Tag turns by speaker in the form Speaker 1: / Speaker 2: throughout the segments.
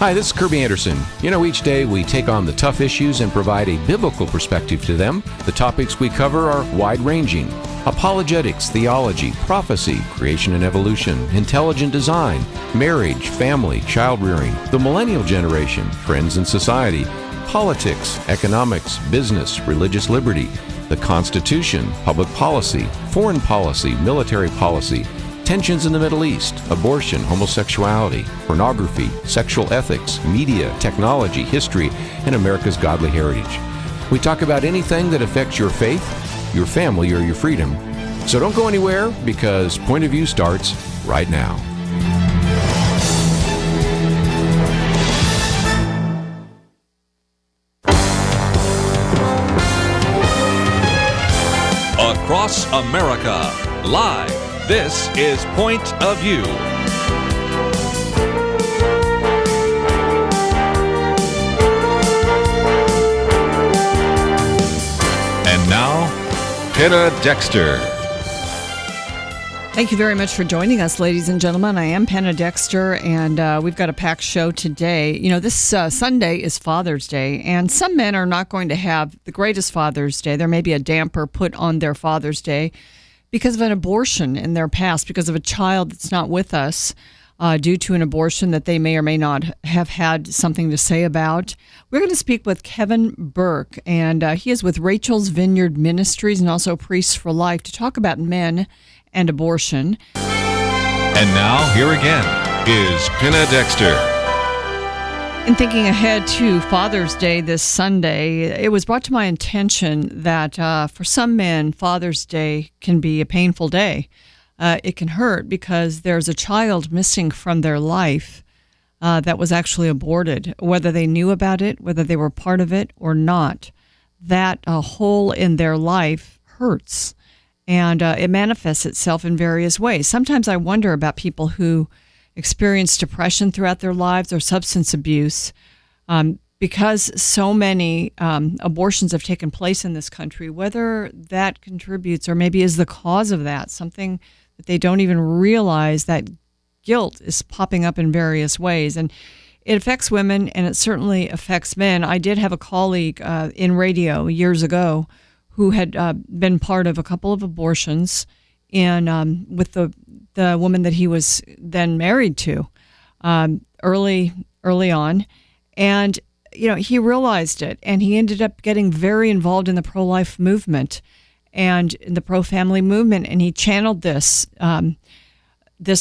Speaker 1: Hi, this is Kirby Anderson. You know, each day we take on the tough issues and provide a biblical perspective to them. The topics we cover are wide-ranging. Apologetics, theology, prophecy, creation and evolution, intelligent design, marriage, family, child-rearing, the millennial generation, trends in society, politics, economics, business, religious liberty, the Constitution, public policy, foreign policy, military policy, tensions in the Middle East, abortion, homosexuality, pornography, sexual ethics, media, technology, history, and America's godly heritage. We talk about anything that affects your faith, your family, or your freedom. So don't go anywhere, because Point of View starts right now.
Speaker 2: Across America, live. This is Point of View. And now, Penna Dexter.
Speaker 3: Thank you very much for joining us, ladies and gentlemen. I am Penna Dexter, and we've got a packed show today. You know, this Sunday is Father's Day, and some men are not going to have the greatest Father's Day. There may be a damper put on their Father's Day because of an abortion in their past, because of a child that's not with us due to an abortion that they may or may not have had something to say about. We're going to speak with Kevin Burke, and he is with Rachel's Vineyard Ministries and also Priests for Life to talk about men and abortion.
Speaker 2: And now, here again is Penna Dexter.
Speaker 3: In thinking ahead to Father's Day this Sunday, it was brought to my attention that for some men, Father's Day can be a painful day. It can hurt because there's a child missing from their life that was actually aborted, whether they knew about it, whether they were part of it or not. That hole in their life hurts, and it manifests itself in various ways. Sometimes I wonder about people who experience depression throughout their lives or substance abuse, because so many abortions have taken place in this country, whether that contributes or maybe is the cause of that, something that they don't even realize, that guilt is popping up in various ways. And it affects women, and it certainly affects men. I did have a colleague in radio years ago who had been part of a couple of abortions with the woman that he was then married to early on. And, you know, he realized it, and he ended up getting very involved in the pro-life movement and in the pro-family movement, and he channeled this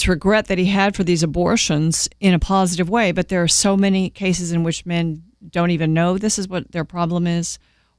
Speaker 3: regret that he had for these abortions in a positive way. But there are so many cases in which men don't even know this is what their problem is,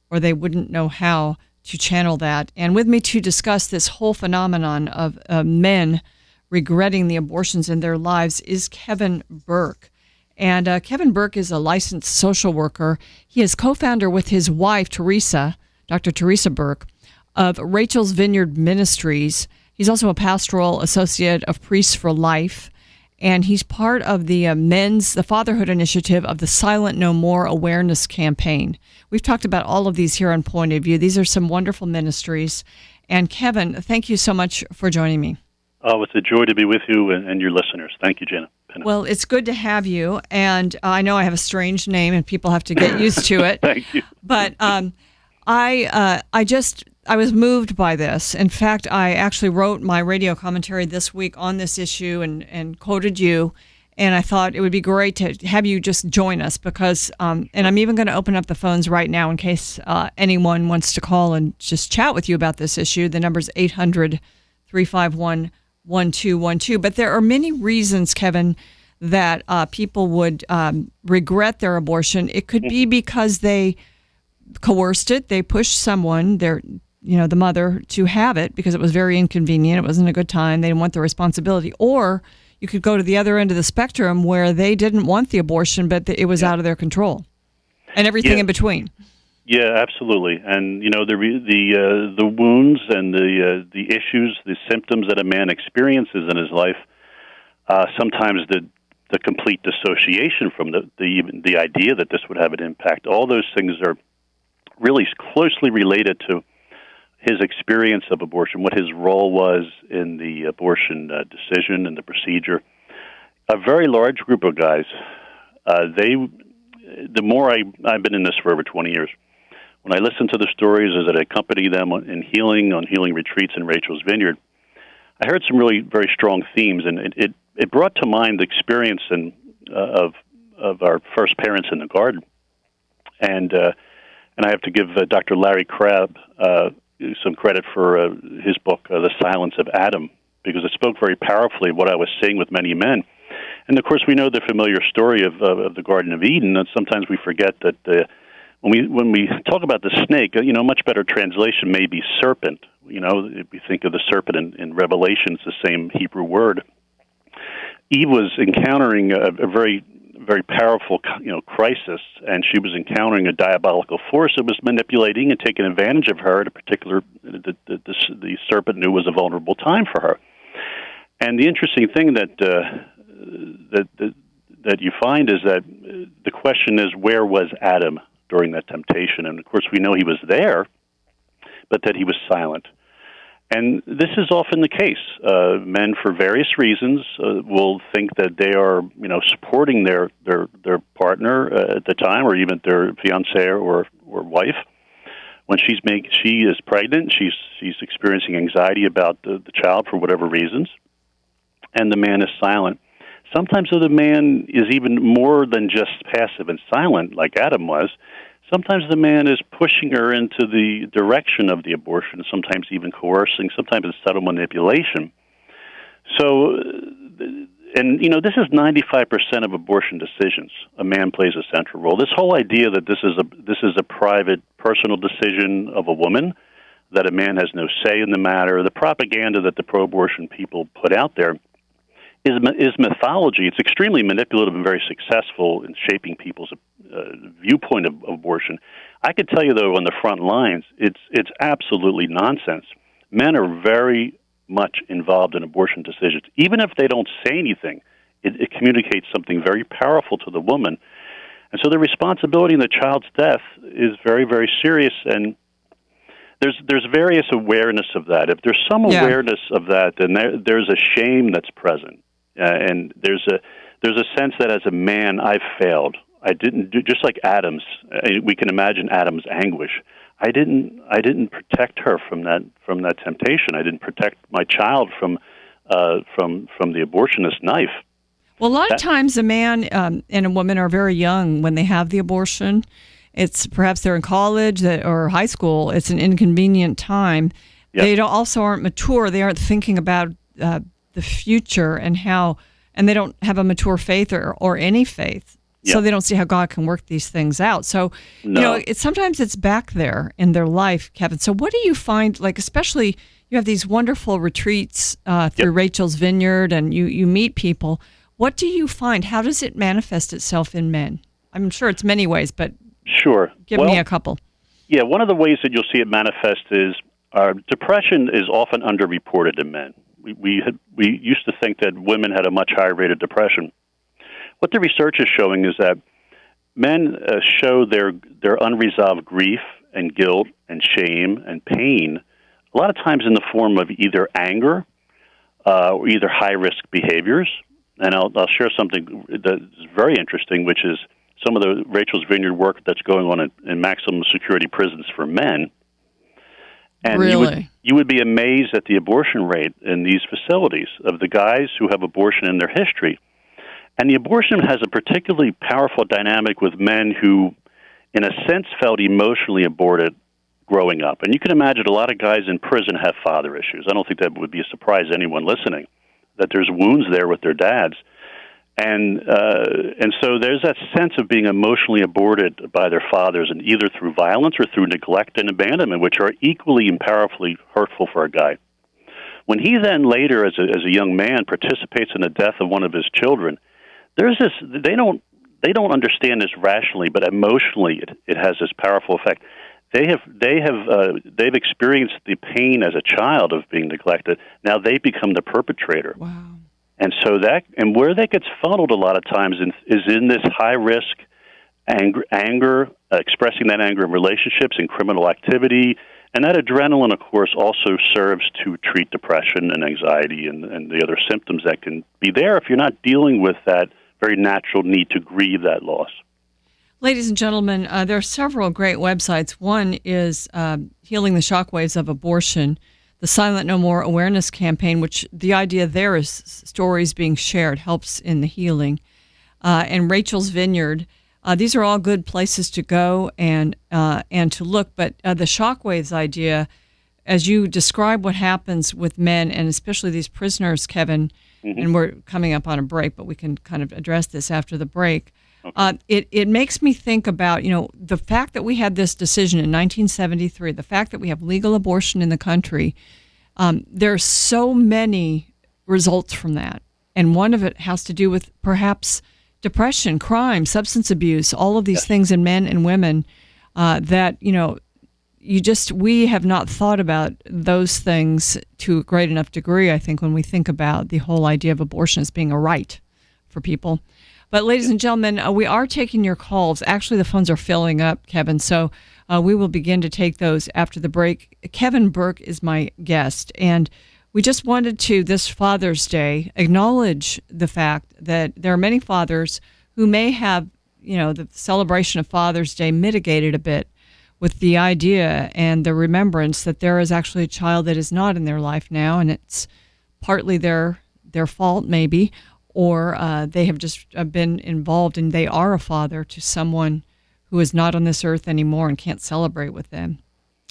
Speaker 3: or they wouldn't know how to channel that. And with me to discuss this whole phenomenon of men regretting the abortions in their lives is Kevin Burke. And Kevin Burke is a licensed social worker. He is co-founder with his wife, Teresa, Dr. Teresa Burke, of Rachel's Vineyard Ministries. He's also a pastoral associate of Priests for Life, and he's part of the the fatherhood initiative of the Silent No More awareness campaign. We've talked about all of these here on Point of View. These are some wonderful ministries. And Kevin, thank you so much for joining me.
Speaker 4: Oh, it's a joy to be with you and your listeners. Thank you, Jenna.
Speaker 3: Well, it's good to have you. And I know I have a strange name, and people have to get used to it.
Speaker 4: Thank you.
Speaker 3: But I was moved by this. In fact, I actually wrote my radio commentary this week on this issue and quoted you. And I thought it would be great to have you just join us because, and I'm even going to open up the phones right now in case anyone wants to call and just chat with you about this issue. The number's 800-351-1212. But there are many reasons, Kevin, that people would regret their abortion. It could be because they coerced it. They pushed someone, the mother, to have it because it was very inconvenient. It wasn't a good time. They didn't want the responsibility. Or you could go to the other end of the spectrum where they didn't want the abortion, but it was out of their control, and everything in between.
Speaker 4: Yeah, absolutely. And the wounds and the issues, the symptoms that a man experiences in his life, sometimes the complete dissociation from the idea that this would have an impact. All those things are really closely related to his experience of abortion, what his role was in the abortion decision and the procedure. A very large group of guys The more I've been in this for over 20 years, when I listen to the stories as I accompany them on healing retreats in Rachel's Vineyard, I heard some really very strong themes, and it brought to mind the experience of our first parents in the garden, and I have to give Dr. Larry Crabb some credit for his book, The Silence of Adam, because it spoke very powerfully of what I was seeing with many men. And of course, we know the familiar story of the Garden of Eden, and sometimes we forget that when we talk about the snake, a much better translation may be serpent. If we think of the serpent in Revelation, it's the same Hebrew word. Eve was encountering a very, very powerful, crisis, and she was encountering a diabolical force that was manipulating and taking advantage of her at a particular. The serpent knew was a vulnerable time for her. And the interesting thing that you find is that the question is, where was Adam during that temptation? And of course, we know he was there, but that he was silent. And this is often the case. Men, for various reasons, will think that they are, supporting their partner at the time, or even their fiancé or wife. When she is pregnant, she's experiencing anxiety about the child for whatever reasons, and the man is silent. Sometimes the man is even more than just passive and silent, like Adam was. Sometimes the man is pushing her into the direction of the abortion, sometimes even coercing, sometimes it's subtle manipulation. So, this is 95% of abortion decisions. A man plays a central role. This whole idea that this is a private, personal decision of a woman, that a man has no say in the matter, the propaganda that the pro-abortion people put out there is mythology. It's extremely manipulative and very successful in shaping people's viewpoint of abortion. I could tell you, though, on the front lines, it's absolutely nonsense. Men are very much involved in abortion decisions. Even if they don't say anything, it communicates something very powerful to the woman. And so the responsibility in the child's death is very, very serious, and there's various awareness of that. If there's some awareness of that, then there's a shame that's present. And there's a sense that as a man, I've failed. I didn't do, just like Adam's. We can imagine Adam's anguish. I didn't protect her from that temptation. I didn't protect my child from the abortionist knife.
Speaker 3: Well, a lot of times a man and a woman are very young when they have the abortion. It's perhaps they're in college or high school. It's an inconvenient time. Yep. They also aren't mature. They aren't thinking about the future and they don't have a mature faith or any faith. Yep. So they don't see how God can work these things out. So, sometimes it's back there in their life, Kevin. So what do you find, like, especially you have these wonderful retreats through Rachel's Vineyard and you meet people. What do you find? How does it manifest itself in men? I'm sure it's many ways, but
Speaker 4: sure.
Speaker 3: Give me a couple.
Speaker 4: Yeah, one of the ways that you'll see it manifest is depression is often underreported in men. We used to think that women had a much higher rate of depression. What the research is showing is that men show their unresolved grief and guilt and shame and pain a lot of times in the form of either anger or either high-risk behaviors. And I'll share something that's very interesting, which is some of the Rachel's Vineyard work that's going on in maximum security prisons for men. And
Speaker 3: really?
Speaker 4: You would be amazed at the abortion rate in these facilities of the guys who have abortion in their history. And the abortion has a particularly powerful dynamic with men who, in a sense, felt emotionally aborted growing up. And you can imagine a lot of guys in prison have father issues. I don't think that would be a surprise to anyone listening, that there's wounds there with their dads. And so there's that sense of being emotionally aborted by their fathers, and either through violence or through neglect and abandonment, which are equally and powerfully hurtful for a guy. When he then later, as a young man, participates in the death of one of his children, there's this. They don't understand this rationally, but emotionally, it has this powerful effect. They've experienced the pain as a child of being neglected. Now they become the perpetrator.
Speaker 3: Wow.
Speaker 4: And so where that gets funneled a lot of times is in this high risk anger, expressing that anger in relationships and criminal activity, and that adrenaline, of course, also serves to treat depression and anxiety and the other symptoms that can be there if you're not dealing with that very natural need to grieve that loss.
Speaker 3: Ladies and gentlemen, there are several great websites. One is Healing the Shockwaves of Abortion, the Silent No More Awareness Campaign, which the idea there is stories being shared helps in the healing. And Rachel's Vineyard. These are all good places to go and to look. But the Shockwaves idea, as you describe what happens with men, and especially these prisoners, Kevin, and we're coming up on a break, but we can kind of address this after the break. Okay. It makes me think about, the fact that we had this decision in 1973, the fact that we have legal abortion in the country. There are so many results from that. And one of it has to do with perhaps depression, crime, substance abuse, all of these things in men and women that, we have not thought about those things to a great enough degree, I think, when we think about the whole idea of abortion as being a right for people. But ladies and gentlemen, we are taking your calls. Actually, the phones are filling up, Kevin, so we will begin to take those after the break. Kevin Burke is my guest, and we just wanted to, this Father's Day, acknowledge the fact that there are many fathers who may have, the celebration of Father's Day mitigated a bit with the idea and the remembrance that there is actually a child that is not in their life now, and it's partly their fault maybe, or they have just been involved and they are a father to someone who is not on this earth anymore and can't celebrate with them.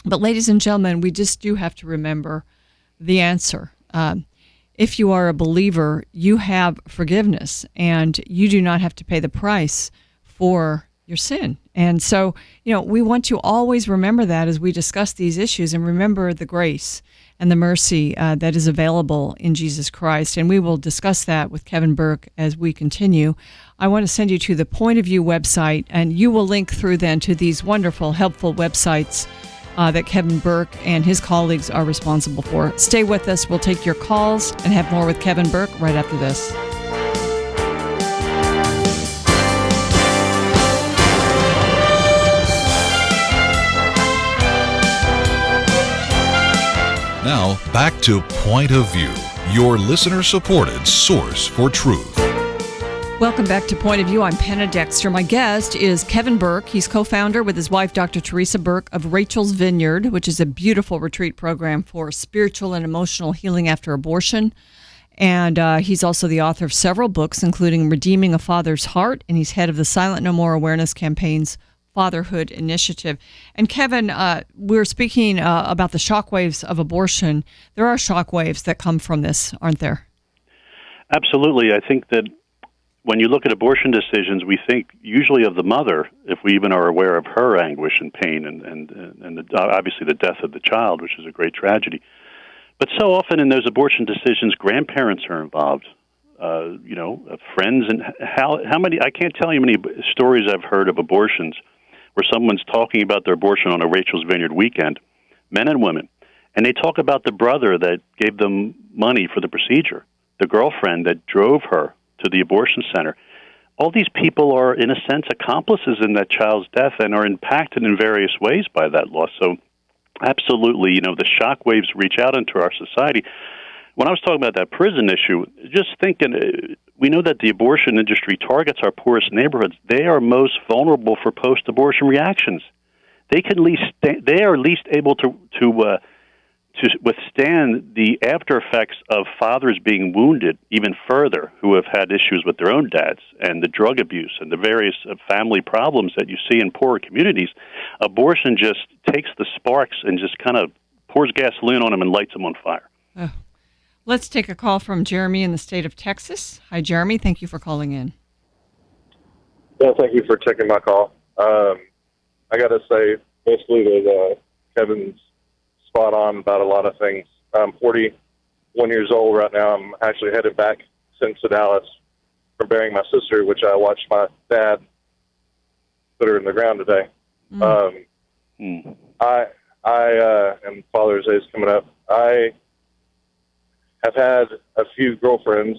Speaker 3: But ladies and gentlemen, we just do have to remember the answer. If you are a believer, you have forgiveness and you do not have to pay the price for your sin. And so, we want to always remember that as we discuss these issues, and remember the grace and the mercy that is available in Jesus Christ. And we will discuss that with Kevin Burke as we continue. I want to send you to the Point of View website, and you will link through then to these wonderful, helpful websites that Kevin Burke and his colleagues are responsible for. Stay with us. We'll take your calls and have more with Kevin Burke right after this.
Speaker 2: Now, back to Point of View, your listener-supported source for truth.
Speaker 3: Welcome back to Point of View. I'm Penna Dexter. My guest is Kevin Burke. He's co-founder with his wife, Dr. Teresa Burke, of Rachel's Vineyard, which is a beautiful retreat program for spiritual and emotional healing after abortion. And he's also the author of several books, including Redeeming a Father's Heart, and he's head of the Silent No More Awareness Campaign's Fatherhood Initiative. And Kevin, we're speaking about the shockwaves of abortion. There are shockwaves that come from this, aren't there? Absolutely.
Speaker 4: I think that when you look at abortion decisions, we think usually of the mother, if we even are aware of her anguish and pain, and obviously the death of the child, which is a great tragedy. But so often in those abortion decisions, grandparents are involved. Friends, and how many? I can't tell you how many stories I've heard of abortions where someone's talking about their abortion on a Rachel's Vineyard weekend, men and women, and they talk about the brother that gave them money for the procedure, the girlfriend that drove her to the abortion center. All these people are, in a sense, accomplices in that child's death and are impacted in various ways by that loss. So absolutely, the shock waves reach out into our society. When I was talking about that prison issue, just thinking, we know that the abortion industry targets our poorest neighborhoods. They are most vulnerable for post-abortion reactions. They are least able to withstand the after effects of fathers being wounded even further, who have had issues with their own dads, and the drug abuse and the various family problems that you see in poorer communities. Abortion just takes the sparks and just kind of pours gasoline on them and lights them on fire.
Speaker 3: Oh. Let's take a call from Jeremy in the state of Texas. Hi, Jeremy. Thank you for calling in.
Speaker 5: Yeah, thank you for taking my call. I got to say, basically, that Kevin's spot on about a lot of things. I'm 41 years old right now. I'm actually headed back since to Dallas for burying my sister, which I watched my dad put her in the ground today. And Father's Day is coming up. I have had a few girlfriends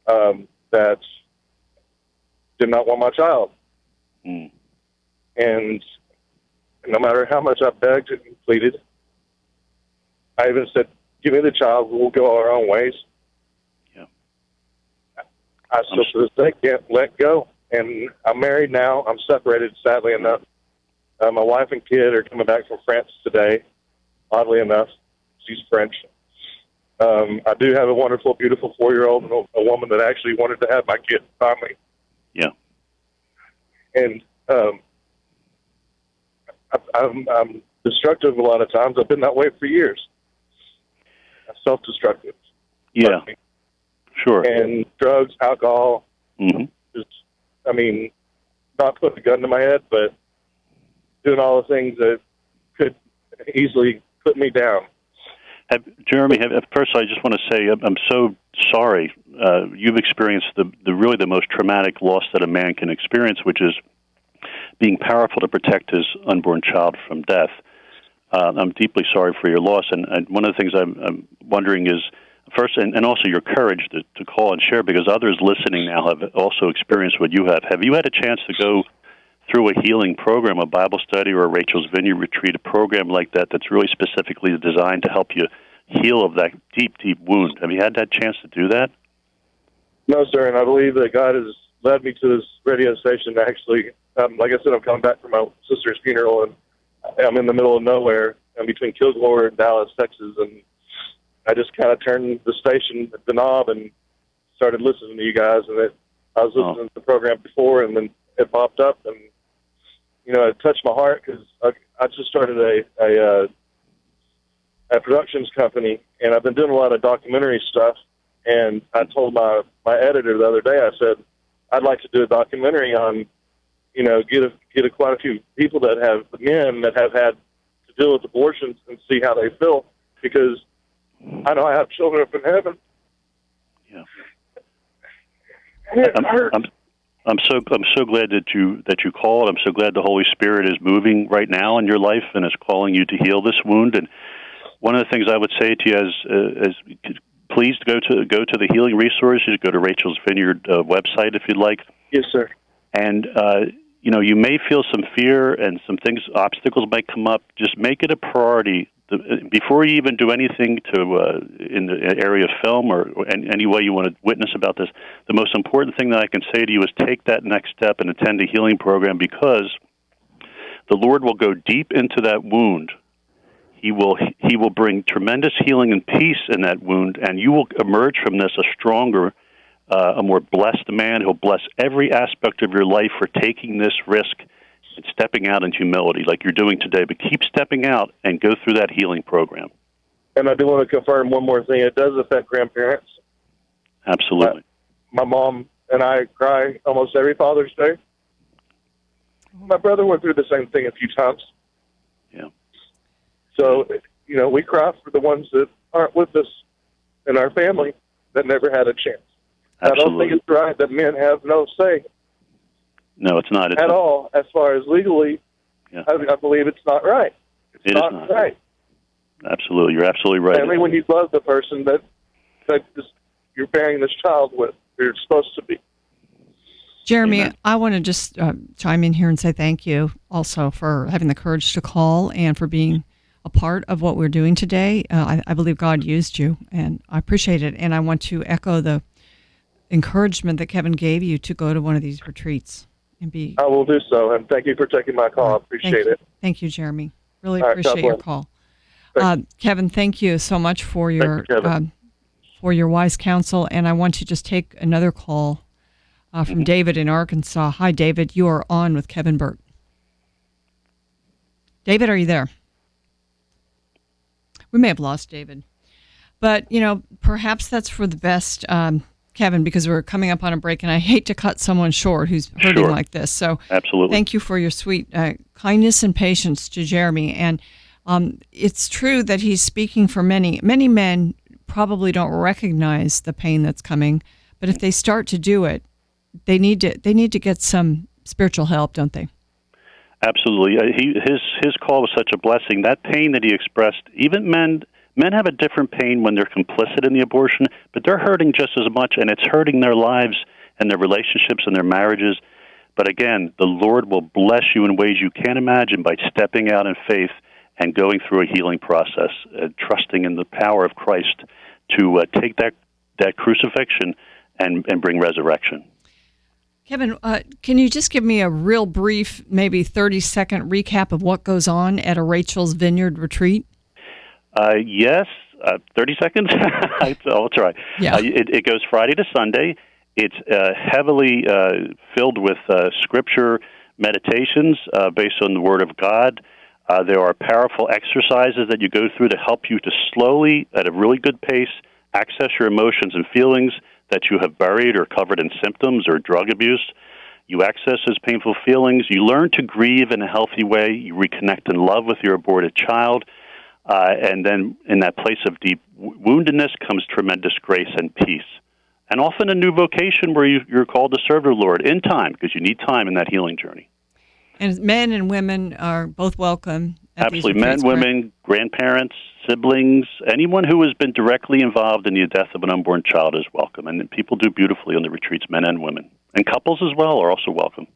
Speaker 5: that did not want my child. And no matter how much I begged and pleaded, I even said, give me the child, we'll go our own ways.
Speaker 4: Yeah.
Speaker 5: I still to this day can't let go. And I'm married now. I'm separated, sadly enough. My wife and kid are coming back from France today, oddly enough. She's French. I do have a wonderful, beautiful 4-year-old and a woman that actually wanted to have my kid finally.
Speaker 4: Yeah.
Speaker 5: And I'm destructive a lot of times. I've been that way for years. Self-destructive.
Speaker 4: Yeah. Sure.
Speaker 5: And drugs, alcohol.
Speaker 4: Mm-hmm.
Speaker 5: Not putting a gun to my head, but doing all the things that could easily put me down.
Speaker 4: Jeremy, first I just want to say I'm so sorry. You've experienced really the most traumatic loss that a man can experience, which is being powerful to protect his unborn child from death. I'm deeply sorry for your loss, and one of the things I'm wondering is, first, and also your courage to call and share, because others listening now have also experienced what you have. Have you had a chance to go through a healing program, a Bible study, or a Rachel's Vineyard retreat, a program like that that's really specifically designed to help you heal of that deep, deep wound? Have you had that chance to do that?
Speaker 5: No, sir, and I believe that God has led me to this radio station. Actually, like I said, I'm coming back from my sister's funeral, and I'm in the middle of nowhere. I'm between Kilgore and Dallas, Texas, and I just kind of turned the station, the knob, and started listening to you guys. And I was listening to the program before, and then it popped up, and it touched my heart because I just started a productions company, and I've been doing a lot of documentary stuff. And I told my editor the other day, I said, I'd like to do a documentary on, get quite a few people men that have had to deal with abortions and see how they feel, because I know I have children up in heaven.
Speaker 4: Yeah.
Speaker 5: It hurts.
Speaker 4: I'm so glad that you called. I'm so glad the Holy Spirit is moving right now in your life and is calling you to heal this wound. And one of the things I would say to you is please go to the healing resources. Go to Rachel's Vineyard website if you'd like.
Speaker 5: Yes, sir.
Speaker 4: And you may feel some fear and some obstacles might come up. Just make it a priority before you even do anything in the area of film or any way you want to witness about this. The most important thing that I can say to you is take that next step and attend a healing program, because the Lord will go deep into that wound. He will bring tremendous healing and peace in that wound, and you will emerge from this a stronger, a more blessed man. He'll bless every aspect of your life for taking this risk and stepping out in humility like you're doing today. But keep stepping out and go through that healing program.
Speaker 5: And I do want to confirm one more thing. It does affect grandparents.
Speaker 4: Absolutely.
Speaker 5: My mom and I cry almost every Father's Day. My brother went through the same thing a few times.
Speaker 4: Yeah.
Speaker 5: So, we cry for the ones that aren't with us in our family that never had a chance.
Speaker 4: Absolutely.
Speaker 5: I don't think it's right that men have no say.
Speaker 4: No, it's not.
Speaker 5: At all, as far as legally,
Speaker 4: yeah.
Speaker 5: I believe it's not right. It's not right.
Speaker 4: Absolutely. You're absolutely right.
Speaker 5: Only when you love the person that you're bearing this child with, you're supposed to be.
Speaker 3: Jeremy,
Speaker 4: Amen.
Speaker 3: I want to just chime in here and say thank you also for having the courage to call and for being a part of what we're doing today. I believe God used you, and I appreciate it. And I want to echo the encouragement that Kevin gave you to go to one of these retreats and be.
Speaker 5: I will do so, and thank you for taking my call. I appreciate it.
Speaker 3: Thank you, Jeremy. Really
Speaker 5: All right,
Speaker 3: appreciate
Speaker 5: God
Speaker 3: your
Speaker 5: bless.
Speaker 3: call.
Speaker 5: Thank
Speaker 3: Kevin, thank you so much for your for your wise counsel. And I want to just take another call from David in Arkansas. Hi, David. You are on with Kevin Burke. David, are you there? We may have lost David. But, perhaps that's for the best, Kevin, because we're coming up on a break, and I hate to cut someone short who's hurting like this. So
Speaker 4: absolutely.
Speaker 3: Thank you for your sweet kindness and patience to Jeremy. And it's true that he's speaking for many. Many men probably don't recognize the pain that's coming, but if they start to do it, they need to get some spiritual help, don't they?
Speaker 4: Absolutely. His call was such a blessing. That pain that he expressed, even men have a different pain when they're complicit in the abortion, but they're hurting just as much, and it's hurting their lives and their relationships and their marriages. But again, the Lord will bless you in ways you can't imagine by stepping out in faith and going through a healing process, trusting in the power of Christ to take that crucifixion and bring resurrection.
Speaker 3: Kevin, can you just give me a real brief, maybe 30-second recap of what goes on at a Rachel's Vineyard retreat?
Speaker 4: Yes, 30 seconds? I'll try.
Speaker 3: Yeah.
Speaker 4: It goes Friday to Sunday. It's heavily filled with scripture meditations based on the Word of God. There are powerful exercises that you go through to help you to slowly, at a really good pace, access your emotions and feelings that you have buried or covered in symptoms or drug abuse. You access those painful feelings. You learn to grieve in a healthy way. You reconnect in love with your aborted child. And then in that place of deep woundedness comes tremendous grace and peace. And often a new vocation where you're called to serve the Lord in time, because you need time in that healing journey.
Speaker 3: And men and women are both welcome at
Speaker 4: Absolutely.
Speaker 3: these retreats,
Speaker 4: Men, women, grandparents, siblings, anyone who has been directly involved in the death of an unborn child is welcome. And people do beautifully on the retreats, men and women. And couples as well are also welcome.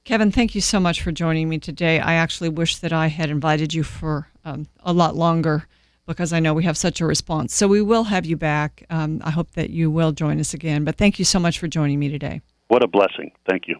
Speaker 3: Kevin, thank you so much for joining me today. I actually wish that I had invited you for a lot longer, because I know we have such a response. So we will have you back. I hope that you will join us again. But thank you so much for joining me today.
Speaker 4: What a blessing. Thank you.